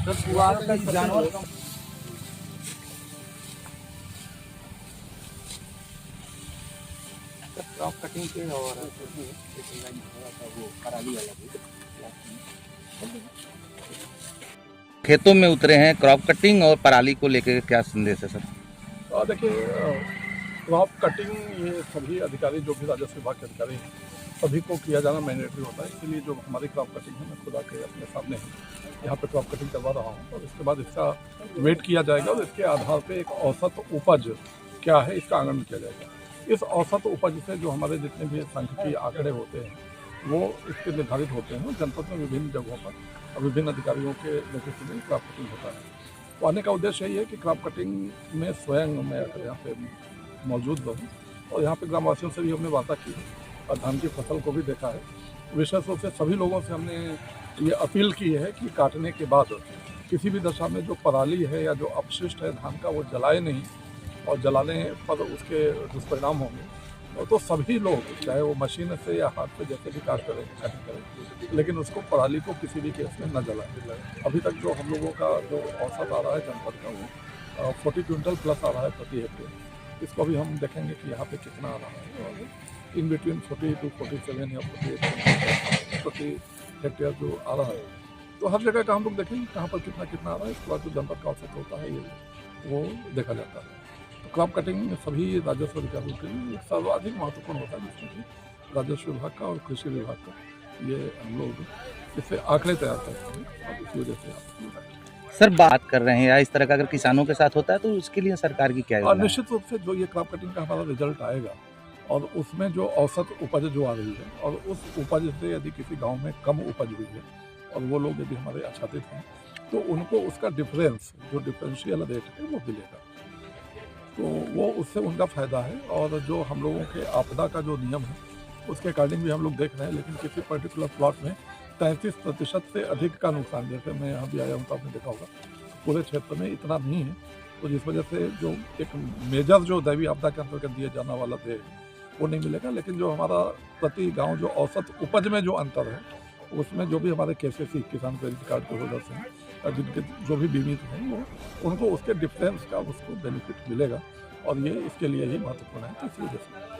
जानवर crop cutting के और वो पराली वाला खेतों में उतरे हैं क्रॉप कटिंग और पराली को लेकर क्या संदेश है सर? देखिए, क्रॉप कटिंग ये सभी अधिकारी जो भी राजस्व विभाग के अधिकारी हैं सभी को किया जाना मैंडेटरी होता है। इसलिए जो हमारी क्रॉप कटिंग है, मैं खुद आके अपने सामने यहाँ पे क्रॉप कटिंग करवा रहा हूँ और इसके बाद इसका वेट किया जाएगा और इसके आधार पे एक औसत उपज क्या है इसका आकलन किया जाएगा। इस औसत उपज से जो हमारे जितने भी सांख्यिकीय आंकड़े होते हैं वो इसके निर्धारित होते हैं। जनपद में विभिन्न जगहों पर और विभिन्न अधिकारियों के नेतृत्व में क्रॉप कटिंग होता है। तो आने का उद्देश्य यही है कि क्रॉप कटिंग में स्वयं मैं यहाँ पे मौजूद रहूँ और यहाँ पे ग्रामवासियों से भी हमने वार्ता की है और धान की फसल को भी देखा है। विशेष रूप से सभी लोगों से हमने ये अपील की है कि काटने के बाद किसी भी दशा में जो पराली है या जो अपशिष्ट है धान का वो जलाए नहीं और जलाने पर उसके दुष्परिणाम होंगे। तो सभी लोग चाहे वो मशीन से या हाथ से जैसे भी काट करें लेकिन उसको पराली को किसी भी केस में न जलाए। अभी तक जो हम लोगों का जो औसत आ रहा है जनपद का वो 40 क्विंटल प्लस आ रहा है प्रति हेक्टेयर। इसको भी हम देखेंगे कि यहाँ पे कितना आ रहा है और इन बिटवीन 40 to 47 या 48 प्रति हेक्टेयर जो आ रहा है। तो हर जगह का हम लोग देखेंगे कहाँ पर कितना आ रहा है। इसके बाद जो जनपद का औसत होता है ये वो देखा जाता है। तो क्रॉप कटिंग सभी राजस्व अधिकारियों के लिए एक सर्वाधिक महत्वपूर्ण होता है जिसमें कि राजस्व विभाग का और कृषि विभाग का ये हम लोग इससे आंकड़े तैयार करते हैं और इसी वजह से आप सर बात कर रहे हैं या इस तरह का अगर किसानों के साथ होता है तो उसके लिए सरकार की क्या योजना है? निश्चित रूप से जो ये क्रॉप कटिंग का हमारा रिजल्ट आएगा और उसमें जो औसत उपज जो आ रही है और उस उपज से यदि किसी गांव में कम उपज हुई है और वो लोग यदि हमारे आच्छादित हैं तो उनको उसका डिफरेंस जो डिफरेंशियल रेट है वो मिलेगा। तो वो उससे उनका फ़ायदा है। और जो हम लोगों के आपदा का जो नियम है उसके अकॉर्डिंग भी हम लोग देख रहे हैं लेकिन किसी पर्टिकुलर प्लॉट में 33% से अधिक का नुकसान, जैसे मैं यहाँ भी आया हूँ तो आपने देखा होगा पूरे क्षेत्र में इतना नहीं है। तो जिस वजह से जो एक मेजर जो दैवीय आपदा के अंतर्गत दिए जाने वाला थे वो नहीं मिलेगा। लेकिन जो हमारा प्रति गांव जो औसत उपज में जो अंतर है उसमें जो भी हमारे केसीसी किसान क्रेडिट कार्ड के होल्डर्स हैं और जिनके जो भी बीमित हैं वो उनको उसके डिफरेंस का उसको बेनिफिट मिलेगा और ये इसके लिए ही महत्वपूर्ण है। तो इसी वजह से